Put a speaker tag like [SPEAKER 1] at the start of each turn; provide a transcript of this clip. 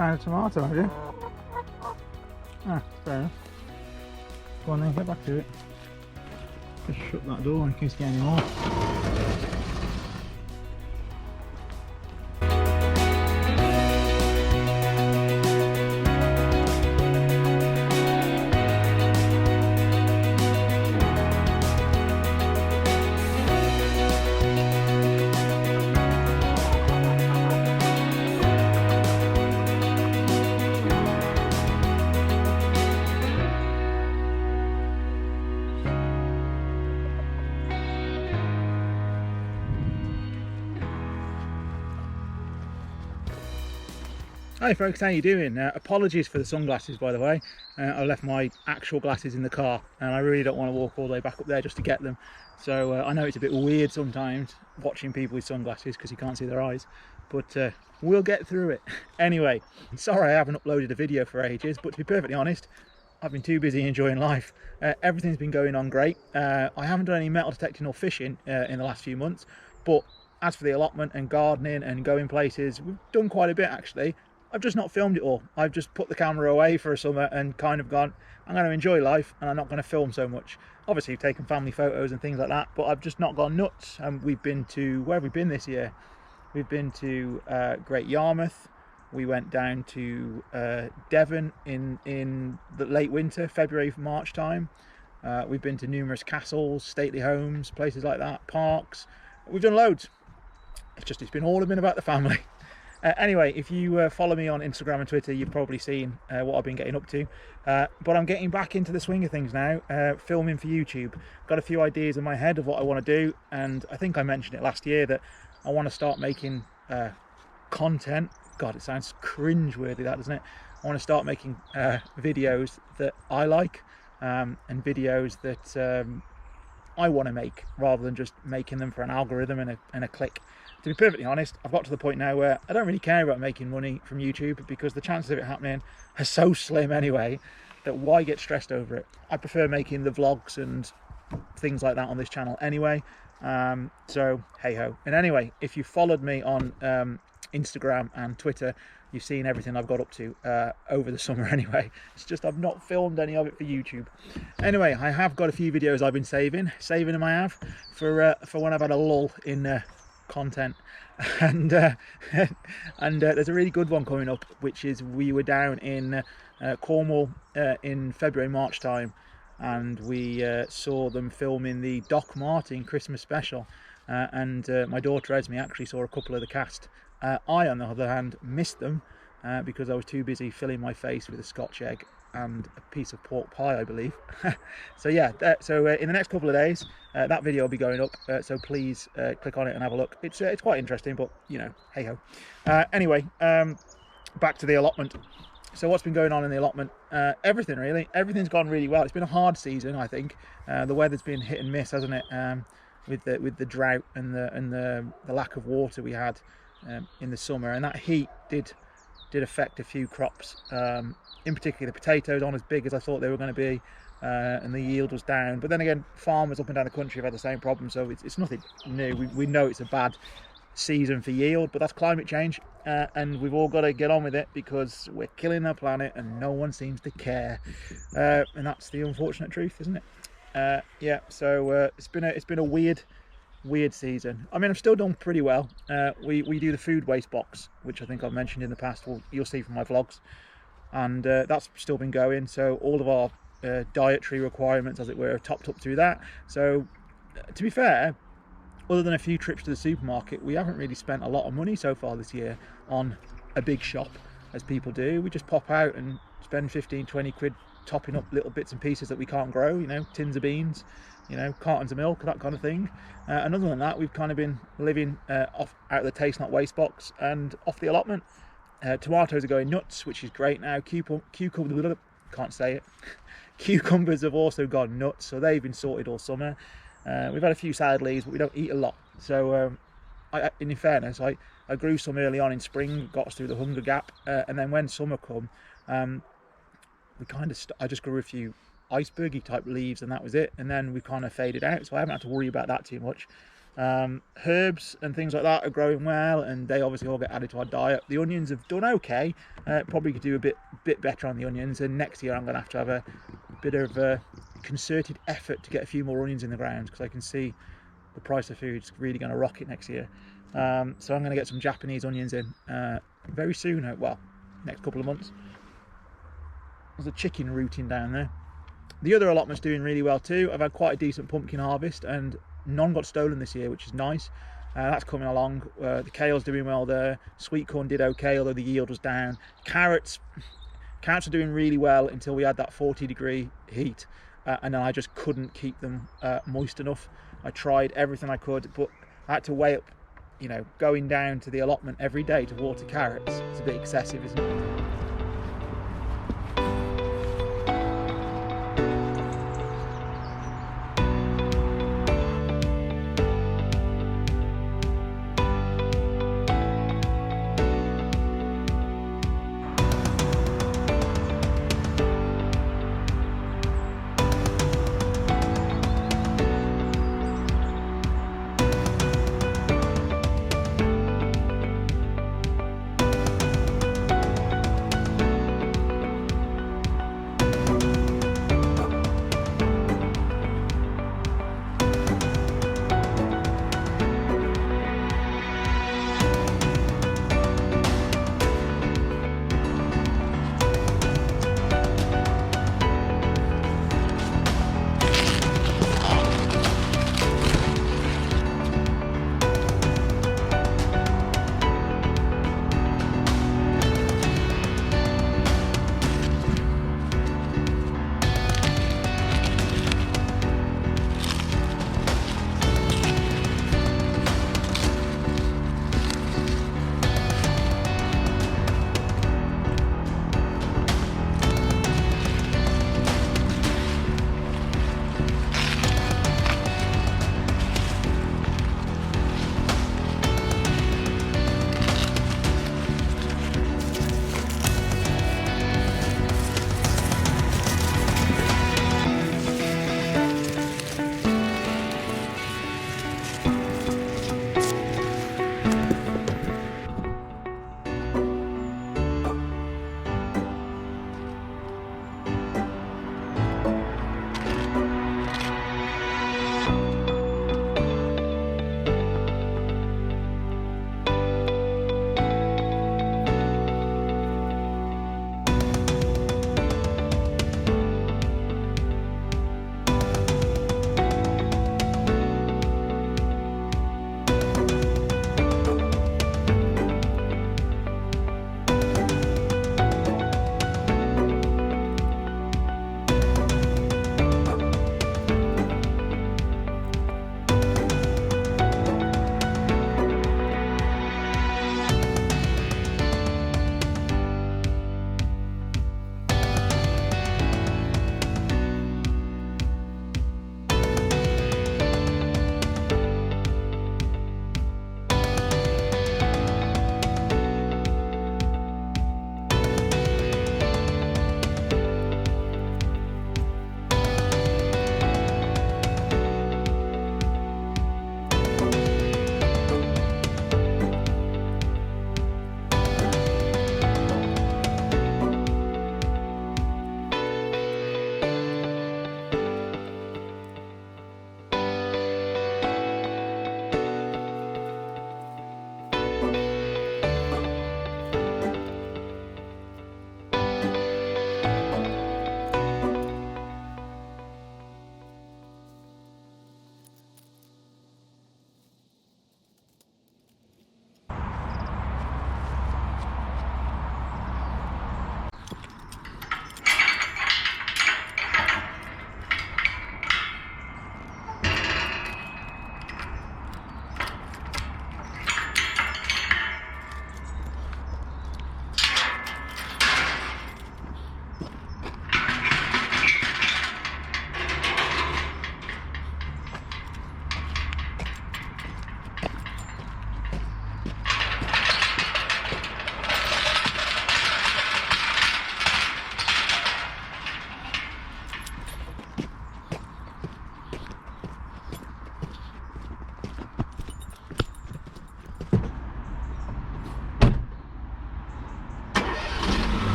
[SPEAKER 1] found a tomato, have you? Ah, fair enough. Go on then, get back to it. Just shut that door in case you get any more. Hi folks, how you doing? Apologies for the sunglasses, by the way. I left my actual glasses in the car and I really don't want to walk all the way back up there just to get them. So I know it's a bit weird sometimes watching people with sunglasses because you can't see their eyes, but we'll get through it. Anyway, sorry I haven't uploaded a video for ages, but to be perfectly honest, I've been too busy enjoying life. Everything's been going on great. I haven't done any metal detecting or fishing in the last few months, but as for the allotment and gardening and going places, we've done quite a bit actually. I've just not filmed it all. I've just put the camera away for a summer and kind of gone, I'm going to enjoy life and I'm not going to film so much. Obviously I've taken family photos and things like that, but I've just not gone nuts. And we've been to, where have we been this year? We've been to Great Yarmouth. We went down to Devon in the late winter, February, March time. We've been to numerous castles, stately homes, places like that, parks. We've done loads. It's been all about the family. Anyway, if you follow me on Instagram and Twitter, you've probably seen what I've been getting up to. But I'm getting back into the swing of things now, filming for YouTube. Got a few ideas in my head of what I want to do, and I think I mentioned it last year that I want to start making content. God, it sounds cringe-worthy, that, doesn't it? I want to start making videos that I like, and videos that I want to make, rather than just making them for an algorithm and a click. To be perfectly honest, I've got to the point now where I don't really care about making money from YouTube because the chances of it happening are so slim anyway that why get stressed over it? I prefer making the vlogs and things like that on this channel anyway. So hey ho. And anyway, if you followed me on Instagram and Twitter, you've seen everything I've got up to over the summer anyway. It's just I've not filmed any of it for YouTube. Anyway, I have got a few videos I've been saving them I have for when I've had a lull in content, and there's a really good one coming up, which is we were down in Cornwall in February, March time, and we saw them filming the Doc Martin Christmas special, and my daughter Esme actually saw a couple of the cast. I, on the other hand, missed them because I was too busy filling my face with a Scotch egg and a piece of pork pie, I believe. So yeah, in the next couple of days that video will be going up, so please click on it and have a look. It's quite interesting, but you know, hey ho. Anyway, back to the allotment. So what's been going on in the allotment? Everything really. Everything's gone really well. It's been a hard season, I think. The weather's been hit and miss, hasn't it? With the drought and the lack of water we had in the summer, and that heat did affect a few crops. In particular, the potatoes aren't as big as I thought they were going to be, and the yield was down. But then again, farmers up and down the country have had the same problem, so it's nothing new. We know it's a bad season for yield, but that's climate change, and we've all got to get on with it because we're killing the planet and no one seems to care, and that's the unfortunate truth, isn't it? Yeah, so it's been a weird season. I mean, I've still done pretty well. We do the food waste box, which I think I've mentioned in the past. Well, you'll see from my vlogs, and that's still been going. So all of our dietary requirements, as it were, are topped up through that. So to be fair, other than a few trips to the supermarket, we haven't really spent a lot of money so far this year on a big shop, as people do. We just pop out and spend 15-20 quid topping up little bits and pieces that we can't grow, you know, tins of beans, you know, cartons of milk, that kind of thing. And other than that, we've kind of been living out of the taste not waste box and off the allotment. Tomatoes are going nuts, which is great now. Cucumbers, can't say it. Cucumbers have also gone nuts, so they've been sorted all summer. We've had a few salad leaves, but we don't eat a lot. So in fairness, I grew some early on in spring, got us through the hunger gap, and then when summer come, I just grew a few icebergy type leaves, and that was it. And then we kind of faded out, so I haven't had to worry about that too much. Herbs and things like that are growing well, and they obviously all get added to our diet. The onions have done okay. Probably could do a bit better on the onions, and next year I'm going to have a bit of a concerted effort to get a few more onions in the ground, because I can see the price of food is really going to rocket next year. So I'm going to get some Japanese onions in very soon. Well, next couple of months. There's a chicken rooting down there. The other allotment's doing really well too. I've had quite a decent pumpkin harvest, and none got stolen this year, which is nice. That's coming along. The kale's doing well there. Sweetcorn did okay, although the yield was down. Carrots are doing really well until we had that 40-degree heat, and then I just couldn't keep them moist enough. I tried everything I could, but I had to weigh up, going down to the allotment every day to water carrots. It's a bit excessive, isn't it?